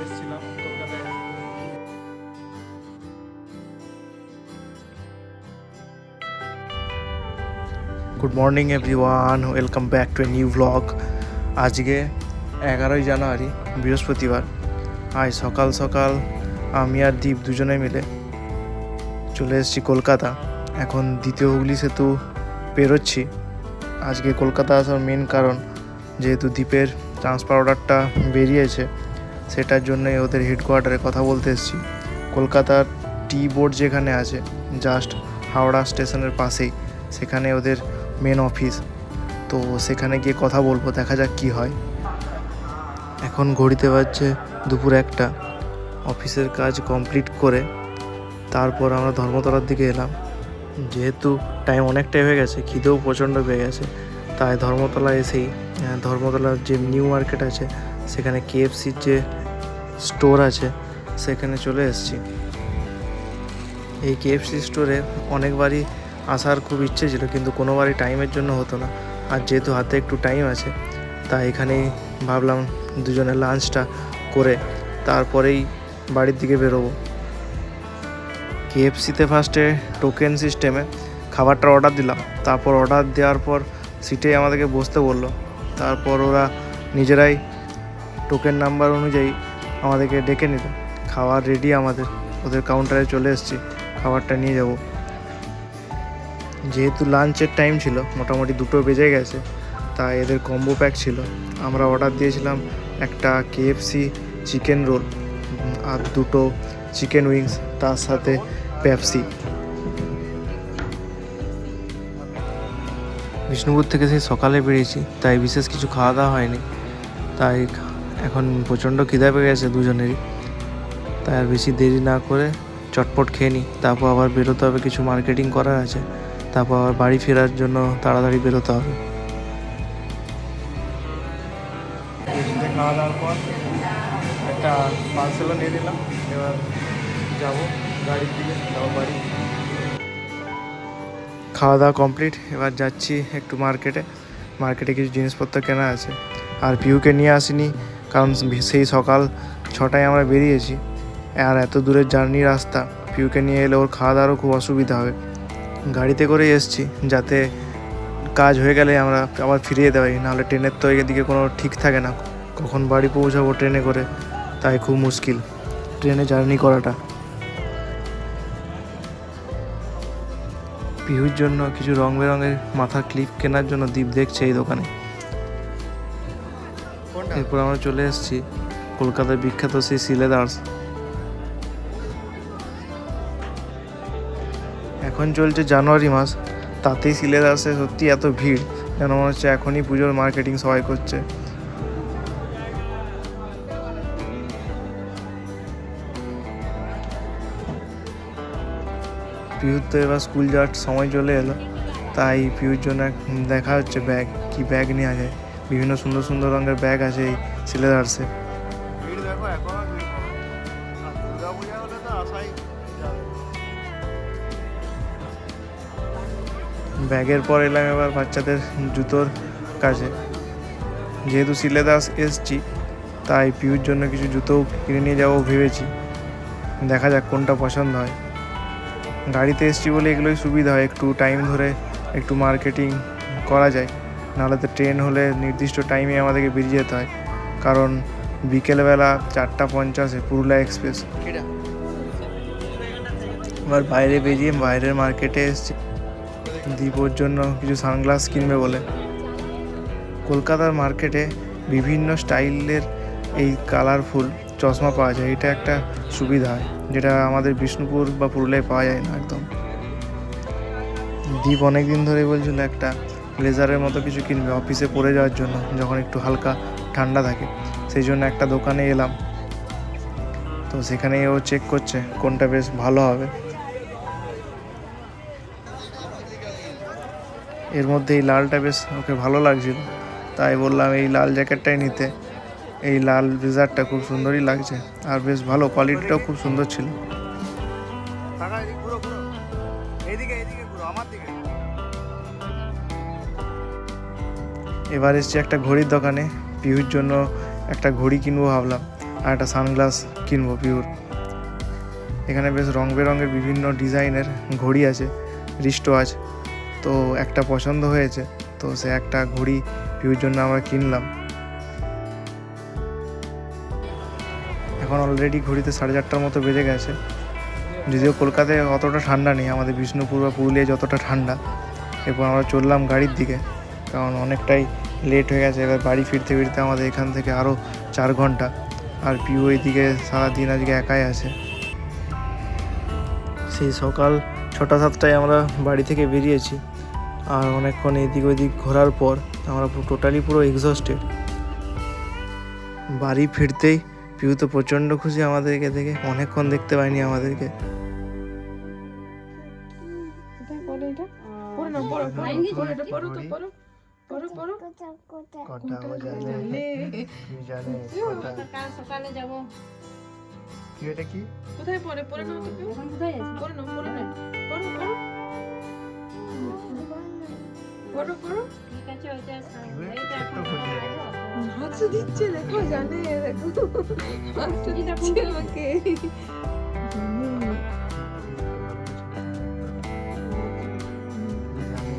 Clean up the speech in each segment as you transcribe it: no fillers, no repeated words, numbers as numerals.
এসেছিলাম কলকাতায়। Good morning everyone, welcome back to a new blog. আজকে 11ই জানুয়ারি, বৃহস্পতিবার। আজ সকাল সকাল আমি আর দীপ দুজনে মিলে চলে এসেছি কলকাতা। এখন দ্বিতীয় হুগলি সেতু পেরোচ্ছি। আজকে কলকাতা আসার মেন কারণ, যেহেতু দ্বীপের ট্রান্সফার অর্ডারটা বেরিয়েছে, সেটার জন্যই ওদের হেডকোয়ার্টারে কথা বলতে এসেছি। কলকাতার টি বোর্ড যেখানে আছে, জাস্ট হাওড়া স্টেশনের পাশেই, সেখানে ওদের মেন অফিস। তো সেখানে গিয়ে কথা বলবো, দেখা যাক কী হয়। এখন ঘড়িতে বাজছে দুপুর 1টা। অফিসের কাজ কমপ্লিট করে তারপর আমরা ধর্মতলার দিকে এলাম। যেহেতু টাইম অনেকটাই হয়ে গেছে, খিদেও প্রচণ্ড পেয়ে গেছে, তাই ধর্মতলা এসেই ধর্মতলার যে নিউ মার্কেট আছে, সেখানে কেএফসির যে স্টোর আছে, সেখানে চলে এসেছি। এই কেএফসি স্টোরে অনেকবারই আসার খুব ইচ্ছে ছিল, কিন্তু কোনোবারই টাইমের জন্য হতো না। আর যেহেতু হাতে একটু টাইম আছে, তাই এখানেই ভাবলাম দুজনে লাঞ্চটা করে তারপরেই বাড়ির দিকে বেরোবো। কেএফসিতে ফার্স্টে টোকেন সিস্টেমে খাবারটা অর্ডার দিলাম। তারপর অর্ডার দেওয়ার পর সিটেই আমাদেরকে বসতে বললো। তারপর ওরা নিজেরাই টোকেন নাম্বার অনুযায়ী আমাদেরকে ডেকে নিল। খাবার রেডি আমাদের, ওদের কাউন্টারে চলে এসেছি, খাবারটা নিয়ে যাব। যেহেতু লাঞ্চের টাইম ছিল, মোটামুটি 2টো বেজে গেছে, তাই এদের কম্বো প্যাক ছিল। আমরা অর্ডার দিয়েছিলাম একটা কেএফসি চিকেন রোল আর 2টো চিকেন উইংস, তার সাথে পেপসি। বিষ্ণুপুর থেকে সেই সকালে বেরিয়েছি, তাই বিশেষ কিছু খাওয়া দাওয়া হয়নি। তাই এখন প্রচণ্ড খিদে পেয়ে গেছে দুজনেরই, তাই আর বেশি দেরি না করে চটপট খেয়ে নিই। তারপর আবার বেরোতে হবে, কিছু মার্কেটিং করার আছে। তারপর আবার বাড়ি ফেরার জন্য তাড়াতাড়ি বেরোতে হবে। খাওয়া দাওয়ার পর একটা পার্সেলও নিয়ে নিলাম। এবার যাবো গাড়ির দিকে, যাবো বাড়ি। খাওয়া দাওয়া কমপ্লিট, এবার যাচ্ছি একটু মার্কেটে কিছু জিনিসপত্র কেনা আছে। আর পিউকে নিয়ে আসিনি, কারণ সেই সকাল 6টায় আমরা বেরিয়েছি, আর এত দূরের জার্নি রাস্তা, পিউকে নিয়ে এলে ওর খাওয়া দাওয়ারও খুব অসুবিধা হবে। গাড়িতে করেই এসেছি, যাতে কাজ হয়ে গেলে আমরা আবার ফিরিয়ে যেতে পারি। নাহলে ট্রেনের তো এদিকে কোনো ঠিক থাকে না, কখন বাড়ি পৌঁছাবো ট্রেনে করে, তাই খুব মুশকিল ট্রেনে জার্নি করাটা। পিহুর জন্য কিছু রং বেরঙের মাথার ক্লিপ কেনার জন্য দীপ দেখছে এই দোকানে। এরপর আমরা চলে এসেছি কলকাতার বিখ্যাত সেই সিলেদার্স। এখন চলছে জানুয়ারি মাস, তাতেই সিলেদার্সে সত্যি এত ভিড়, যেন মনে হচ্ছে এখনই পুজোর মার্কেটিং সবাই করছে। পিহুর তো এবার স্কুল যাওয়ার সময় চলে এলো, তাই পিহুর জন্য দেখা হচ্ছে ব্যাগ, কি ব্যাগ নেওয়া যায়। বিভিন্ন সুন্দর সুন্দর রঙের ব্যাগ আছে এই সিলেদার্সে। ব্যাগের পর এলাম এবার বাচ্চাদের জুতোর কাছে। যেহেতু সিলেদার্স এসছি, তাই পিহুর জন্য কিছু জুতোও কিনে নিয়ে যাবো ভেবেছি। দেখা যাক কোনটা পছন্দ হয়। গাড়িতে এসছি বলে এগুলোই সুবিধা হয়, একটু টাইম ধরে একটু মার্কেটিং করা যায়। নাহলে তো ট্রেন হলে নির্দিষ্ট টাইমে আমাদেরকে বেরিয়ে যেতে হয়, কারণ বিকেলবেলা 4:50 পুরুলিয়া এক্সপ্রেস। এবার বাইরে বেরিয়ে বাইরের মার্কেটে এসছি দীপর জন্য কিছু সানগ্লাস কিনবে বলে। কলকাতার মার্কেটে বিভিন্ন স্টাইলের এই কালারফুল চশমা পাওয়া যায়, এটা একটা সুবিধা হয়, যেটা আমাদের বিষ্ণুপুর বা পুরুলিয়ায় পাওয়া যায় না একদম। দীপ অনেক দিন ধরে বলছিল একটা ব্লেজারের মতো কিছু কিনবে অফিসে পরে যাওয়ার জন্য, যখন একটু হালকা ঠান্ডা থাকে। সেই জন্য একটা দোকানে এলাম, তো সেখানে ও চেক করছে কোনটা বেশ ভালো হবে। এর মধ্যে এই লালটা বেশ ওকে ভালো লাগছিল, তাই বললাম এই লাল জ্যাকেটটাই নিতে। এই লাল ব্লেজারটা খুব সুন্দরই লাগছে, আর বেশ ভালো, কোয়ালিটিটাও খুব সুন্দর ছিল। এবার এসছি একটা ঘড়ির দোকানে, পিহুর জন্য একটা ঘড়ি কিনবো ভাবলাম। আর একটা সানগ্লাস কিনবো পিওর। এখানে বেশ রং বেরঙের বিভিন্ন ডিজাইনের ঘড়ি আছে, রিস্ট ওয়াচ। তো একটা পছন্দ হয়েছে, তো সে একটা ঘড়ি পিওর জন্য আমরা কিনলাম। এখন অলরেডি ঘড়িতে 4:30টার মতো বেজে গেছে। যদিও কলকাতায় অতটা ঠান্ডা নেই, আমাদের বিষ্ণুপুর বা পুরুলিয়ায় যতটা ঠান্ডা। এরপর আমরা চললাম গাড়ির দিকে, কারণ অনেকটাই লেট হয়ে গেছে। এবার বাড়ি ফিরতে ফিরতে আমাদের এখান থেকে আরও 4 ঘন্টা। আর পিউ এইদিকে সারাদিন আজকে একাই আছে। সেই সকাল 6টা-7টায় আমরা বাড়ি থেকে বেরিয়েছি, আর অনেকক্ষণ এদিক ওদিক ঘোরার পর আমরা টোটালি পুরো এক্সস্টেড। বাড়ি ফিরতেই পিউ তো প্রচণ্ড খুশি আমাদেরকে দেখে, অনেকক্ষণ দেখতে পাইনি আমাদেরকে। সকালে যাব। কি এটা কি? কোথায় পড়ে পড়ে নাও তো কেউ? এখন কোথায় আছে? পড়ে নাও পড়ে নাও পড়ো পড়ো পড়ো পড়ো। ঠিক আছে ওইটা এইটা এখন হাসি দিচ্ছে দেখো, জানে দেখো হাসি দিচ্ছে আমাকে।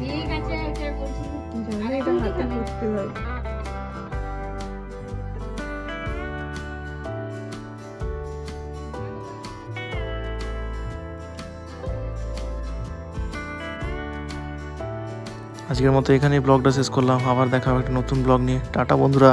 ঠিক আছে ওইটা বলছি। জানে এটা হাতে পড়তে হয়। আজকের মতো এখানেই ব্লগটা শেষ করলাম। আবার দেখা হবে একটা নতুন ব্লগ নিয়ে। টাটা বন্ধুরা।